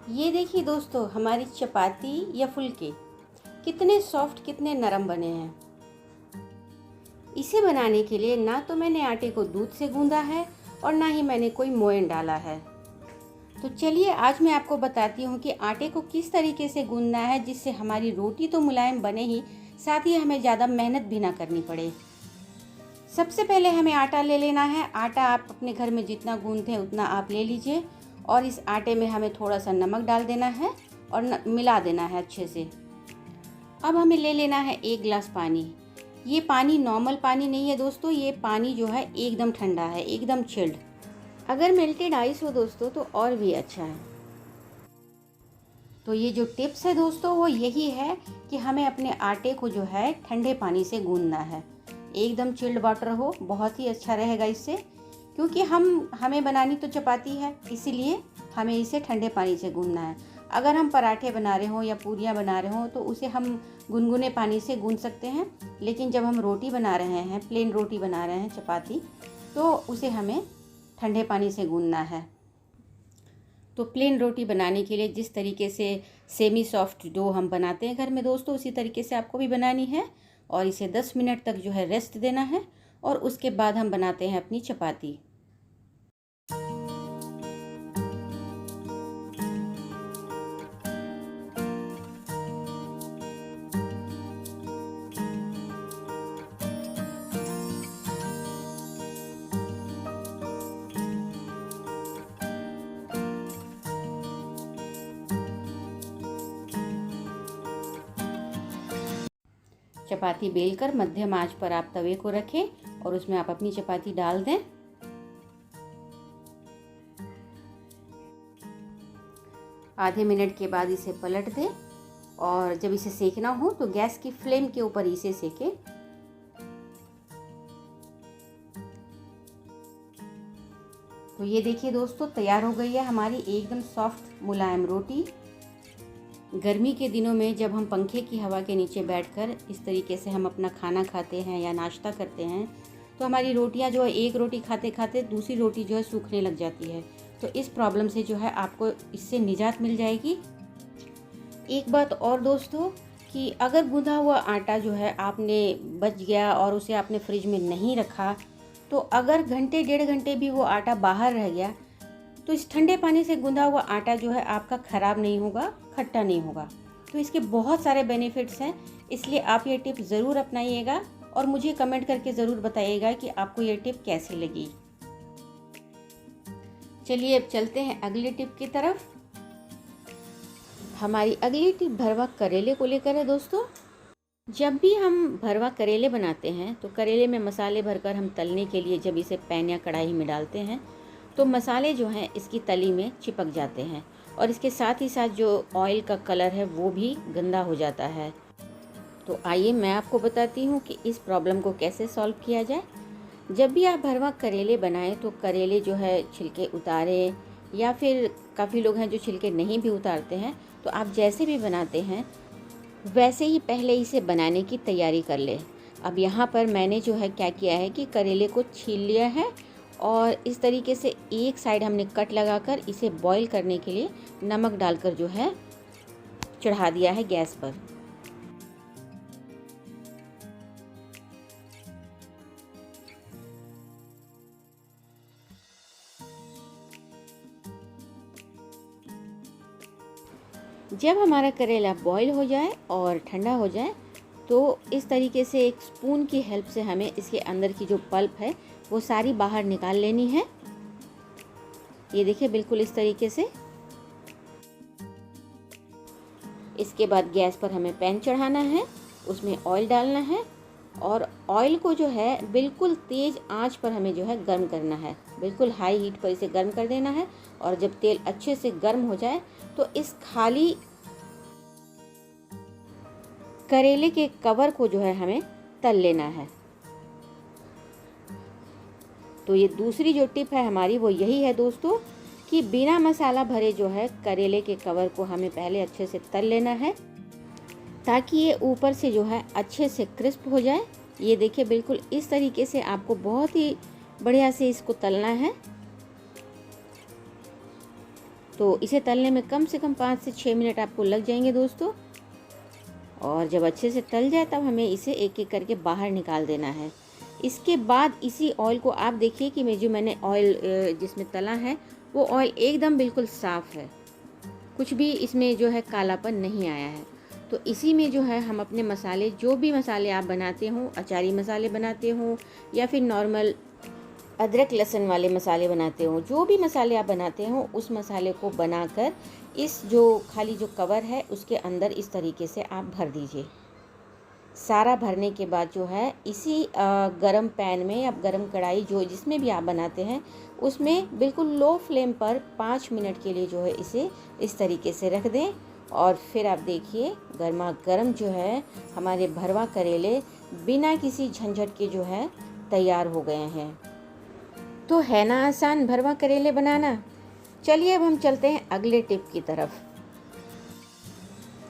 ये देखिए दोस्तों, हमारी चपाती या फुलके कितने सॉफ्ट, कितने नरम बने हैं। इसे बनाने के लिए ना तो मैंने आटे को दूध से गूंदा है और ना ही मैंने कोई मोयन डाला है। तो चलिए आज मैं आपको बताती हूँ कि आटे को किस तरीके से गूंदना है जिससे हमारी रोटी तो मुलायम बने ही, साथ ही हमें ज़्यादा मेहनत भी ना करनी पड़े। सबसे पहले हमें आटा ले लेना है। आटा आप अपने घर में जितना गूंदते हैं उतना आप ले लीजिए और इस आटे में हमें थोड़ा सा नमक डाल देना है और मिला देना है अच्छे से। अब हमें ले लेना है 1 गिलास पानी। ये पानी नॉर्मल पानी नहीं है दोस्तों, ये पानी जो है एकदम ठंडा है, एकदम चिल्ड। अगर मेल्टेड आइस हो दोस्तों तो और भी अच्छा है। तो ये जो टिप्स है दोस्तों वो यही है कि हमें अपने आटे को जो है ठंडे पानी से गूंदना है। एकदम चिल्ड वाटर हो, बहुत ही अच्छा रहेगा इससे, क्योंकि हमें बनानी तो चपाती है, इसीलिए हमें इसे ठंडे पानी से गूंदना है। अगर हम पराठे बना रहे हों या पूरियाँ बना रहे हों तो उसे हम गुनगुने पानी से गूंद सकते हैं, लेकिन जब हम रोटी बना रहे हैं, प्लेन रोटी बना रहे हैं चपाती, तो उसे हमें ठंडे पानी से गूंदना है। तो प्लेन रोटी बनाने के लिए जिस तरीके से सेमी सॉफ्ट डो हम बनाते हैं घर में दोस्तों, उसी तरीके से आपको भी बनानी है और इसे 10 मिनट तक जो है रेस्ट देना है और उसके बाद हम बनाते हैं अपनी चपाती। चपाती बेलकर मध्यम आंच पर आप तवे को रखें और उसमें आप अपनी चपाती डाल दें। आधे मिनट के बाद इसे पलट दें और जब इसे सेकना हो तो गैस की फ्लेम के ऊपर इसे सेकें। तो ये देखिए दोस्तों, तैयार हो गई है हमारी एकदम सॉफ्ट मुलायम रोटी। गर्मी के दिनों में जब हम पंखे की हवा के नीचे बैठकर इस तरीके से हम अपना खाना खाते हैं या नाश्ता करते हैं तो हमारी रोटियां जो है, एक रोटी खाते खाते दूसरी रोटी जो है सूखने लग जाती है। तो इस प्रॉब्लम से जो है आपको इससे निजात मिल जाएगी। एक बात और दोस्तों, कि अगर गूंदा हुआ आटा जो है आपने बच गया और उसे आपने फ्रिज में नहीं रखा, तो अगर घंटे 1.5 घंटे भी वो आटा बाहर रह गया तो इस ठंडे पानी से गूंदा हुआ आटा जो है आपका ख़राब नहीं होगा, खट्टा नहीं होगा। तो इसके बहुत सारे बेनिफिट्स हैं, इसलिए आप ये टिप ज़रूर अपनाइएगा और मुझे कमेंट करके ज़रूर बताइएगा कि आपको ये टिप कैसी लगी। चलिए अब चलते हैं अगली टिप की तरफ। हमारी अगली टिप भरवा करेले को लेकर है दोस्तों। जब भी हम भरवा करेले बनाते हैं तो करेले में मसाले भरकर हम तलने के लिए जब इसे पैन या कढ़ाई में डालते हैं तो मसाले जो हैं इसकी तली में चिपक जाते हैं और इसके साथ ही साथ जो ऑयल का कलर है वो भी गंदा हो जाता है। तो आइए मैं आपको बताती हूँ कि इस प्रॉब्लम को कैसे सॉल्व किया जाए। जब भी आप भरवा करेले बनाएं तो करेले जो है छिलके उतारें, या फिर काफ़ी लोग हैं जो छिलके नहीं भी उतारते हैं। तो आप जैसे भी बनाते हैं वैसे ही पहले इसे बनाने की तैयारी कर लें। अब यहाँ पर मैंने जो है क्या किया है कि करेले को छील लिया है और इस तरीके से एक साइड हमने कट लगाकर इसे बॉईल करने के लिए नमक डालकर जो है चढ़ा दिया है गैस पर। जब हमारा करेला बॉईल हो जाए और ठंडा हो जाए तो इस तरीके से एक स्पून की हेल्प से हमें इसके अंदर की जो पल्प है वो सारी बाहर निकाल लेनी है। ये देखिए बिल्कुल इस तरीके से। इसके बाद गैस पर हमें पैन चढ़ाना है, उसमें ऑयल डालना है और ऑयल को जो है बिल्कुल तेज़ आंच पर हमें जो है गर्म करना है। बिल्कुल हाई हीट पर इसे गर्म कर देना है और जब तेल अच्छे से गर्म हो जाए तो इस खाली करेले के कवर को जो है हमें तल लेना है। तो ये दूसरी जो टिप है हमारी वो यही है दोस्तों, कि बिना मसाला भरे जो है करेले के कवर को हमें पहले अच्छे से तल लेना है ताकि ये ऊपर से जो है अच्छे से क्रिस्प हो जाए। ये देखिए बिल्कुल इस तरीके से आपको बहुत ही बढ़िया से इसको तलना है। तो इसे तलने में कम से कम 5 से 6 मिनट आपको लग जाएंगे दोस्तों। और जब अच्छे से तल जाए तब हमें इसे एक एक करके बाहर निकाल देना है। इसके बाद इसी ऑयल को आप देखिए कि मैंने ऑयल जिसमें तला है वो ऑयल एकदम बिल्कुल साफ़ है, कुछ भी इसमें जो है कालापन नहीं आया है। तो इसी में जो है हम अपने मसाले, जो भी मसाले आप बनाते हो, अचारी मसाले बनाते हो या फिर नॉर्मल अदरक लहसुन वाले मसाले बनाते हो, जो भी मसाले आप बनाते हो उस मसाले को बनाकर इस जो खाली जो कवर है उसके अंदर इस तरीके से आप भर दीजिए। सारा भरने के बाद जो है इसी गरम पैन में या गरम कढ़ाई जो जिसमें भी आप बनाते हैं उसमें बिल्कुल लो फ्लेम पर 5 मिनट के लिए जो है इसे इस तरीके से रख दें। और फिर आप देखिए गर्मा गर्म जो है हमारे भरवा करेले बिना किसी झंझट के जो है तैयार हो गए हैं। तो है ना आसान भरवा करेले बनाना। चलिए अब हम चलते हैं अगले टिप की तरफ।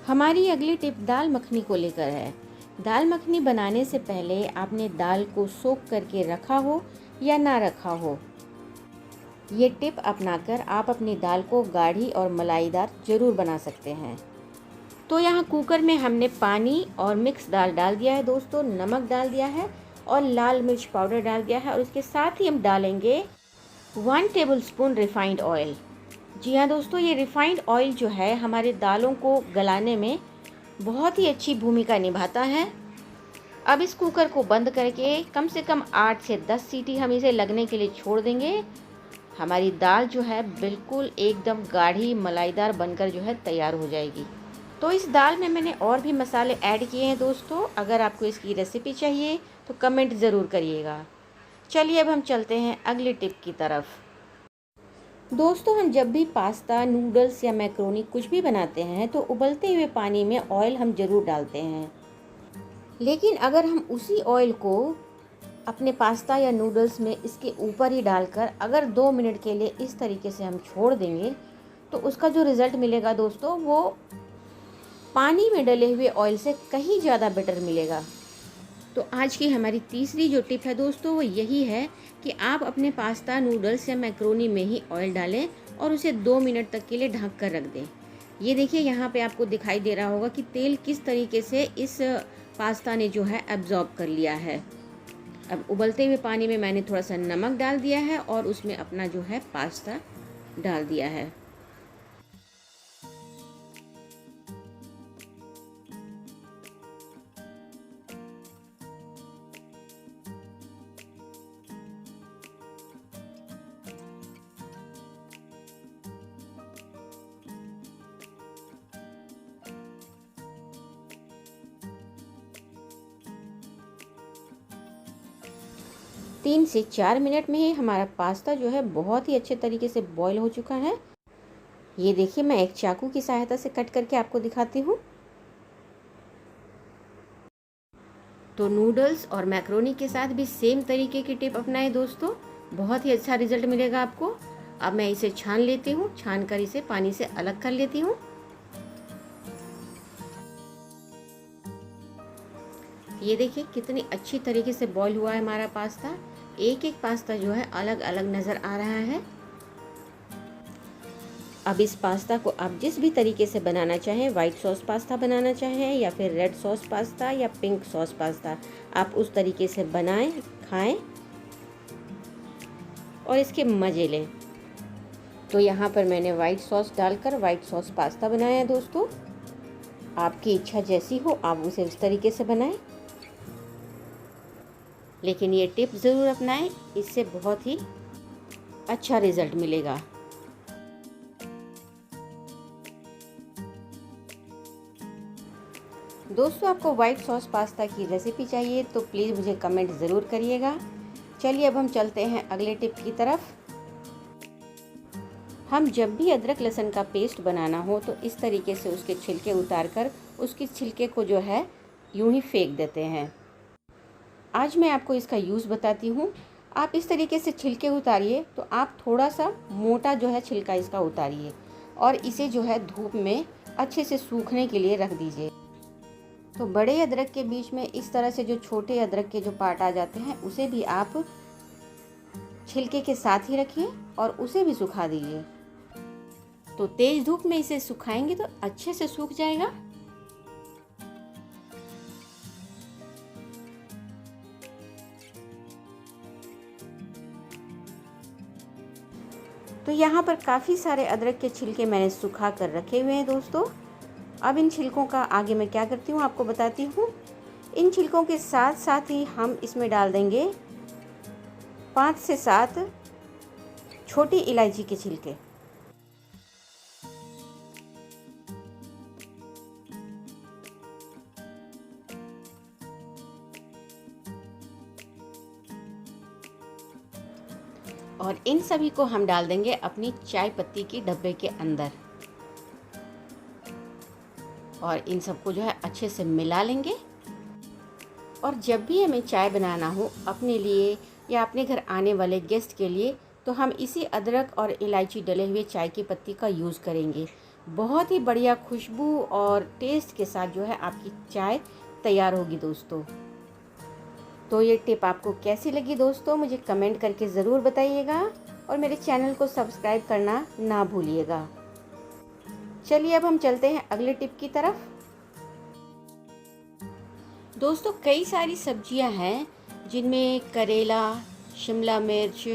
हमारी अगली टिप दाल मखनी को लेकर है। दाल मखनी बनाने से पहले आपने दाल को सोख करके रखा हो या ना रखा हो, ये टिप अपनाकर आप अपनी दाल को गाढ़ी और मलाईदार ज़रूर बना सकते हैं। तो यहाँ कुकर में हमने पानी और मिक्स दाल डाल दिया है दोस्तों, नमक डाल दिया है और लाल मिर्च पाउडर डाल दिया है और इसके साथ ही हम डालेंगे 1 टेबलस्पून रिफाइंड ऑयल। जी हाँ दोस्तों, ये रिफाइंड ऑयल जो है हमारे दालों को गलाने में बहुत ही अच्छी भूमिका निभाता है। अब इस कुकर को बंद करके कम से कम 8 से 10 सीटी हम इसे लगने के लिए छोड़ देंगे। हमारी दाल जो है बिल्कुल एकदम गाढ़ी मलाईदार बनकर जो है तैयार हो जाएगी। तो इस दाल में मैंने और भी मसाले ऐड किए हैं दोस्तों, अगर आपको इसकी रेसिपी चाहिए तो कमेंट ज़रूर करिएगा। चलिए अब हम चलते हैं अगली टिप की तरफ। दोस्तों, हम जब भी पास्ता, नूडल्स या मैक्रोनी कुछ भी बनाते हैं तो उबलते हुए पानी में ऑयल हम ज़रूर डालते हैं। लेकिन अगर हम उसी ऑयल को अपने पास्ता या नूडल्स में इसके ऊपर ही डालकर अगर 2 मिनट के लिए इस तरीके से हम छोड़ देंगे तो उसका जो रिज़ल्ट मिलेगा दोस्तों वो पानी में डले हुए ऑयल से कहीं ज़्यादा बेटर मिलेगा। तो आज की हमारी तीसरी जो टिप है दोस्तों वो यही है कि आप अपने पास्ता, नूडल्स या मैक्रोनी में ही ऑयल डालें और उसे 2 मिनट तक के लिए ढक कर रख दें। ये देखिए यहाँ पे आपको दिखाई दे रहा होगा कि तेल किस तरीके से इस पास्ता ने जो है एब्जॉर्ब कर लिया है। अब उबलते हुए पानी में मैंने थोड़ा सा नमक डाल दिया है और उसमें अपना जो है पास्ता डाल दिया है। तीन से 4 मिनट में ही हमारा पास्ता जो है बहुत ही अच्छे तरीके से बॉईल हो चुका है। ये देखिए मैं एक चाकू की सहायता से कट करके आपको दिखाती हूँ। तो नूडल्स और मैक्रोनी के साथ भी सेम तरीके की टिप अपनाएं दोस्तों, बहुत ही अच्छा रिजल्ट मिलेगा आपको। अब मैं इसे छान लेती हूँ, छान कर इसे पानी से अलग कर लेती हूँ। ये देखिए कितनी अच्छी तरीके से बॉईल हुआ है हमारा पास्ता। एक एक पास्ता जो है अलग अलग नज़र आ रहा है। अब इस पास्ता को आप जिस भी तरीके से बनाना चाहें, वाइट सॉस पास्ता बनाना चाहें या फिर रेड सॉस पास्ता या पिंक सॉस पास्ता, आप उस तरीके से बनाएं, खाएं और इसके मज़े लें। तो यहाँ पर मैंने वाइट सॉस डालकर वाइट सॉस पास्ता बनाया है दोस्तों। आपकी इच्छा जैसी हो आप उसे उस तरीके से बनाएं, लेकिन ये टिप ज़रूर अपनाएं, इससे बहुत ही अच्छा रिज़ल्ट मिलेगा। दोस्तों, आपको वाइट सॉस पास्ता की रेसिपी चाहिए तो प्लीज़ मुझे कमेंट ज़रूर करिएगा। चलिए अब हम चलते हैं अगले टिप की तरफ। हम जब भी अदरक लहसुन का पेस्ट बनाना हो तो इस तरीके से उसके छिलके उतार कर उसके छिलके को जो है यूं ही फेंक देते हैं। आज मैं आपको इसका यूज़ बताती हूँ। आप इस तरीके से छिलके उतारिए तो आप थोड़ा सा मोटा जो है छिलका इसका उतारिए और इसे जो है धूप में अच्छे से सूखने के लिए रख दीजिए। तो बड़े अदरक के बीच में इस तरह से जो छोटे अदरक के जो पार्ट आ जाते हैं उसे भी आप छिलके के साथ ही रखिए और उसे भी सुखा दीजिए। तो तेज धूप में इसे सुखाएंगे तो अच्छे से सूख जाएगा। तो यहाँ पर काफ़ी सारे अदरक के छिलके मैंने सुखा कर रखे हुए हैं दोस्तों। अब इन छिलकों का आगे मैं क्या करती हूँ आपको बताती हूँ। इन छिलकों के साथ साथ ही हम इसमें डाल देंगे 5 से 7 छोटी इलायची के छिलके। और इन सभी को हम डाल देंगे अपनी चाय पत्ती की डब्बे के अंदर और इन सबको जो है अच्छे से मिला लेंगे। और जब भी हमें चाय बनाना हो अपने लिए या अपने घर आने वाले गेस्ट के लिए, तो हम इसी अदरक और इलायची डले हुए चाय की पत्ती का यूज़ करेंगे। बहुत ही बढ़िया खुशबू और टेस्ट के साथ जो है आपकी चाय तैयार होगी दोस्तों। तो ये टिप आपको कैसी लगी दोस्तों, मुझे कमेंट करके ज़रूर बताइएगा और मेरे चैनल को सब्सक्राइब करना ना भूलिएगा। चलिए अब हम चलते हैं अगले टिप की तरफ। दोस्तों कई सारी सब्जियां हैं जिनमें करेला, शिमला मिर्च,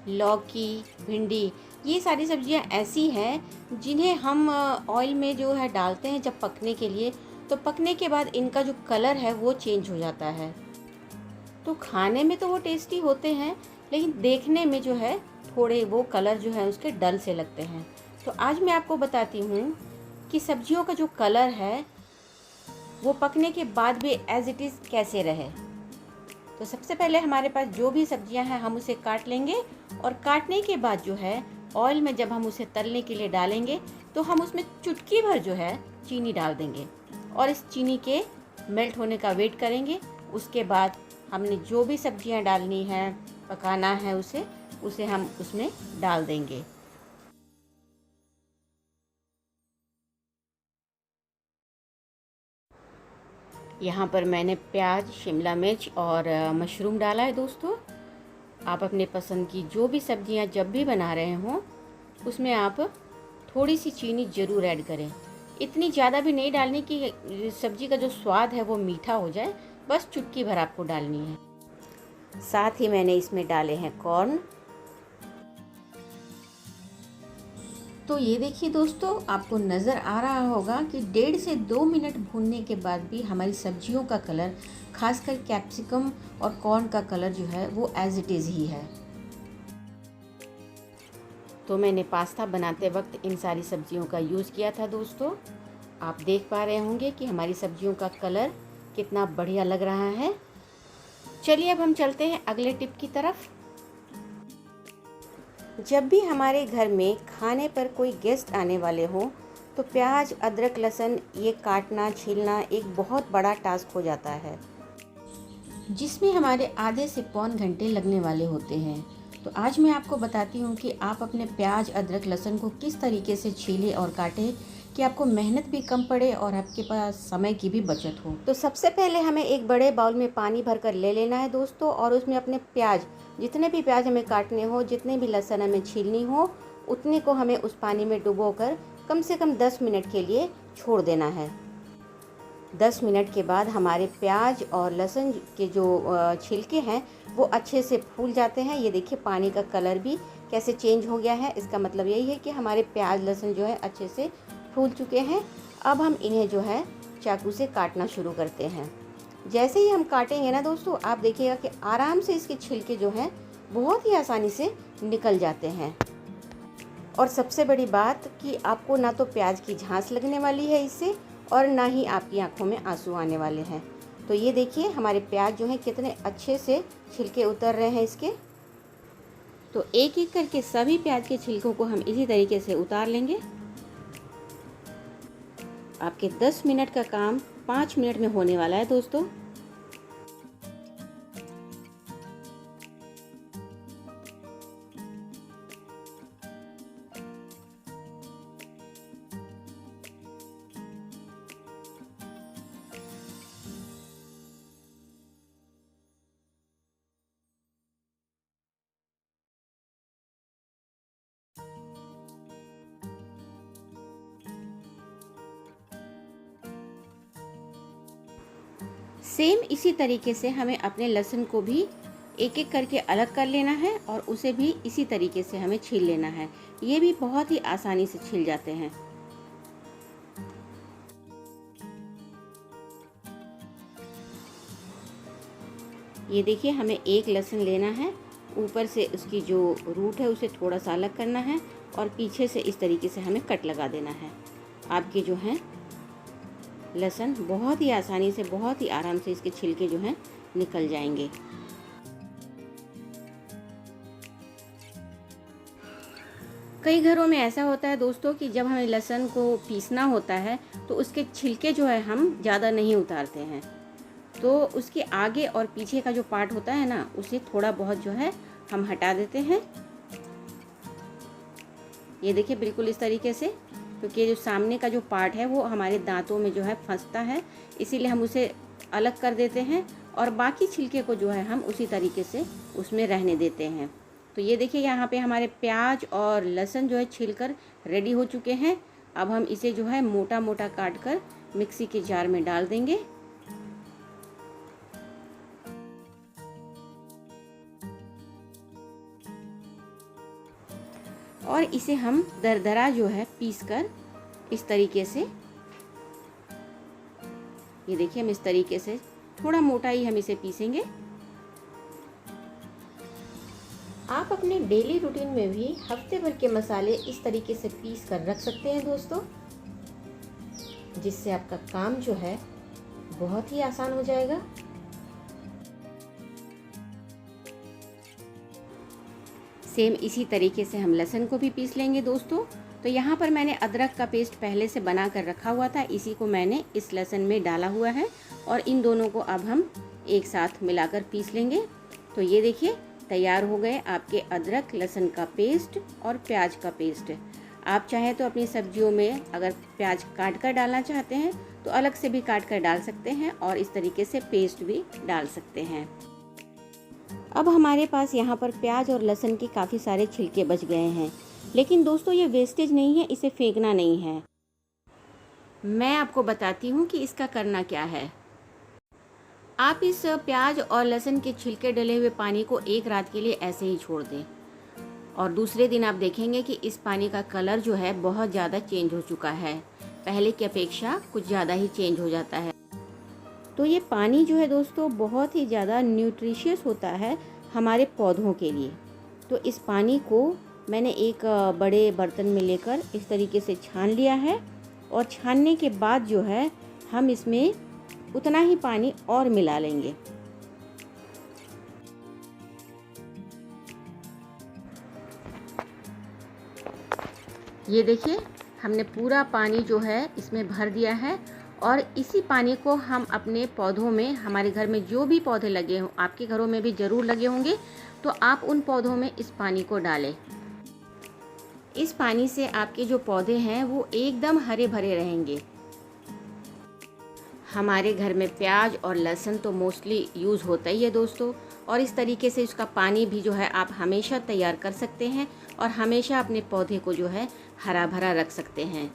लौकी, भिंडी, ये सारी सब्जियां ऐसी हैं जिन्हें हम ऑयल में जो है डालते हैं जब पकने के लिए, तो पकने के बाद इनका जो कलर है वो चेंज हो जाता है। तो खाने में तो वो टेस्टी होते हैं, लेकिन देखने में जो है थोड़े वो कलर जो है उसके डल से लगते हैं। तो आज मैं आपको बताती हूँ कि सब्जियों का जो कलर है वो पकने के बाद भी एज इट इज़ कैसे रहे। तो सबसे पहले हमारे पास जो भी सब्जियां हैं हम उसे काट लेंगे और काटने के बाद जो है ऑयल में जब हम उसे तलने के लिए डालेंगे तो हम उसमें चुटकी भर जो है चीनी डाल देंगे और इस चीनी के मेल्ट होने का वेट करेंगे। उसके बाद हमने जो भी सब्जियां डालनी है, पकाना है, उसे हम उसमें डाल देंगे। यहाँ पर मैंने प्याज, शिमला मिर्च और मशरूम डाला है दोस्तों। आप अपने पसंद की जो भी सब्जियां जब भी बना रहे हों उसमें आप थोड़ी सी चीनी ज़रूर ऐड करें। इतनी ज़्यादा भी नहीं डालनी कि सब्जी का जो स्वाद है वो मीठा हो जाए, बस चुटकी भर आपको डालनी है। साथ ही मैंने इसमें डाले हैं कॉर्न। तो ये देखिए दोस्तों, आपको नज़र आ रहा होगा कि 1.5 से 2 मिनट भूनने के बाद भी हमारी सब्जियों का कलर, खासकर कैप्सिकम और कॉर्न का कलर जो है वो एज इट इज़ ही है। तो मैंने पास्ता बनाते वक्त इन सारी सब्जियों का यूज़ किया था दोस्तों। आप देख पा रहे होंगे कि हमारी सब्जियों का कलर कितना बढ़िया लग रहा है। चलिए अब हम चलते हैं अगले टिप की तरफ। जब भी हमारे घर में खाने पर कोई गेस्ट आने वाले हों तो प्याज, अदरक, लहसुन ये काटना, छीलना एक बहुत बड़ा टास्क हो जाता है, जिसमें हमारे आधे से पौन घंटे लगने वाले होते हैं। तो आज मैं आपको बताती हूँ कि आप अपने प्याज, अदरक, लहसुन को किस तरीके से छीलें और काटें कि आपको मेहनत भी कम पड़े और आपके पास समय की भी बचत हो। तो सबसे पहले हमें एक बड़े बाउल में पानी भरकर ले लेना है दोस्तों, और उसमें अपने प्याज, जितने भी प्याज हमें काटने हो, जितने भी लहसुन हमें छीलनी हो, उतने को हमें उस पानी में डुबोकर कम से कम 10 मिनट के लिए छोड़ देना है। 10 मिनट के बाद हमारे प्याज और लहसुन के जो छिलके हैं वो अच्छे से फूल जाते हैं। ये देखिए पानी का कलर भी कैसे चेंज हो गया है। इसका मतलब यही है कि हमारे प्याज, लहसुन जो है अच्छे से फूल चुके हैं। अब हम इन्हें जो है चाकू से काटना शुरू करते हैं। जैसे ही हम काटेंगे ना दोस्तों, आप देखिएगा कि आराम से इसके छिलके जो हैं बहुत ही आसानी से निकल जाते हैं। और सबसे बड़ी बात कि आपको ना तो प्याज की झांस लगने वाली है इससे, और ना ही आपकी आंखों में आंसू आने वाले हैं। तो ये देखिए हमारे प्याज जो हैं कितने अच्छे से छिलके उतर रहे हैं इसके। तो एक एक करके सभी प्याज के छिलकों को हम इसी तरीके से उतार लेंगे। आपके 10 मिनट का काम 5 मिनट में होने वाला है दोस्तों। सेम इसी तरीके से हमें अपने लहसुन को भी एक एक करके अलग कर लेना है और उसे भी इसी तरीके से हमें छील लेना है। ये भी बहुत ही आसानी से छील जाते हैं। ये देखिए, हमें एक लहसुन लेना है, ऊपर से उसकी जो रूट है उसे थोड़ा सा अलग करना है और पीछे से इस तरीके से हमें कट लगा देना है। आपके जो हैं लहसुन बहुत ही आसानी से, बहुत ही आराम से इसके छिलके जो हैं निकल जाएंगे। कई घरों में ऐसा होता है दोस्तों कि जब हमें लहसुन को पीसना होता है तो उसके छिलके जो है हम ज़्यादा नहीं उतारते हैं, तो उसके आगे और पीछे का जो पार्ट होता है ना, उसे थोड़ा बहुत जो है हम हटा देते हैं। ये देखिए, बिल्कुल इस तरीके से, क्योंकि जो सामने का जो पार्ट है वो हमारे दांतों में जो है फंसता है, इसीलिए हम उसे अलग कर देते हैं और बाकी छिलके को जो है हम उसी तरीके से उसमें रहने देते हैं। तो ये देखिए, यहाँ पे हमारे प्याज और लहसुन जो है छीलकर रेडी हो चुके हैं। अब हम इसे जो है मोटा मोटा काट कर मिक्सी के जार में डाल देंगे। और इसे हम दरदरा जो है पीसकर इस तरीके से, ये देखिए, हम इस तरीके से थोड़ा मोटा ही हम इसे पीसेंगे। आप अपने डेली रूटीन में भी हफ्ते भर के मसाले इस तरीके से पीस कर रख सकते हैं दोस्तों, जिससे आपका काम जो है बहुत ही आसान हो जाएगा। सेम इसी तरीके से हम लहसुन को भी पीस लेंगे दोस्तों। तो यहाँ पर मैंने अदरक का पेस्ट पहले से बना कर रखा हुआ था, इसी को मैंने इस लहसुन में डाला हुआ है और इन दोनों को अब हम एक साथ मिलाकर पीस लेंगे। तो ये देखिए, तैयार हो गए आपके अदरक लहसुन का पेस्ट और प्याज का पेस्ट। आप चाहें तो अपनी सब्जियों में अगर प्याज काट कर डालना चाहते हैं तो अलग से भी काट कर डाल सकते हैं और इस तरीके से पेस्ट भी डाल सकते हैं। अब हमारे पास यहाँ पर प्याज और लहसुन के काफ़ी सारे छिलके बच गए हैं, लेकिन दोस्तों ये वेस्टेज नहीं है, इसे फेंकना नहीं है। मैं आपको बताती हूँ कि इसका करना क्या है। आप इस प्याज और लहसुन के छिलके डले हुए पानी को एक रात के लिए ऐसे ही छोड़ दें और दूसरे दिन आप देखेंगे कि इस पानी का कलर जो है बहुत ज़्यादा चेंज हो चुका है, पहले की अपेक्षा कुछ ज़्यादा ही चेंज हो जाता है। तो ये पानी जो है दोस्तों बहुत ही ज़्यादा न्यूट्रिशियस होता है हमारे पौधों के लिए। तो इस पानी को मैंने एक बड़े बर्तन में लेकर इस तरीके से छान लिया है और छानने के बाद जो है हम इसमें उतना ही पानी और मिला लेंगे। ये देखिए, हमने पूरा पानी जो है इसमें भर दिया है और इसी पानी को हम अपने पौधों में, हमारे घर में जो भी पौधे लगे हों, आपके घरों में भी ज़रूर लगे होंगे, तो आप उन पौधों में इस पानी को डालें। इस पानी से आपके जो पौधे हैं वो एकदम हरे भरे रहेंगे। हमारे घर में प्याज और लहसुन तो मोस्टली यूज़ होता ही है दोस्तों, और इस तरीके से इसका पानी भी जो है आप हमेशा तैयार कर सकते हैं और हमेशा अपने पौधे को जो है हरा भरा रख सकते हैं।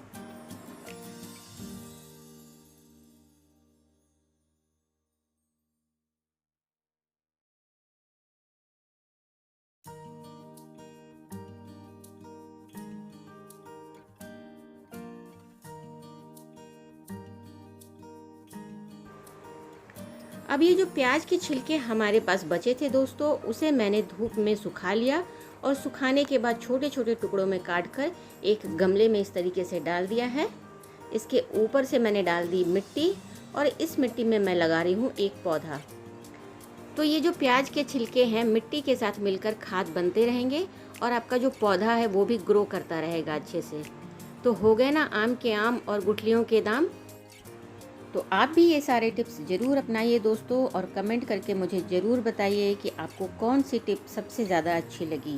अब ये जो प्याज के छिलके हमारे पास बचे थे दोस्तों, उसे मैंने धूप में सुखा लिया और सुखाने के बाद छोटे छोटे टुकड़ों में काट कर एक गमले में इस तरीके से डाल दिया है। इसके ऊपर से मैंने डाल दी मिट्टी और इस मिट्टी में मैं लगा रही हूँ एक पौधा। तो ये जो प्याज के छिलके हैं मिट्टी के साथ मिलकर खाद बनते रहेंगे और आपका जो पौधा है वो भी ग्रो करता रहेगा अच्छे से। तो हो गए ना आम के आम और गुठलियों के दाम। तो आप भी ये सारे टिप्स ज़रूर अपनाइए दोस्तों और कमेंट करके मुझे ज़रूर बताइए कि आपको कौन सी टिप सबसे ज़्यादा अच्छी लगी।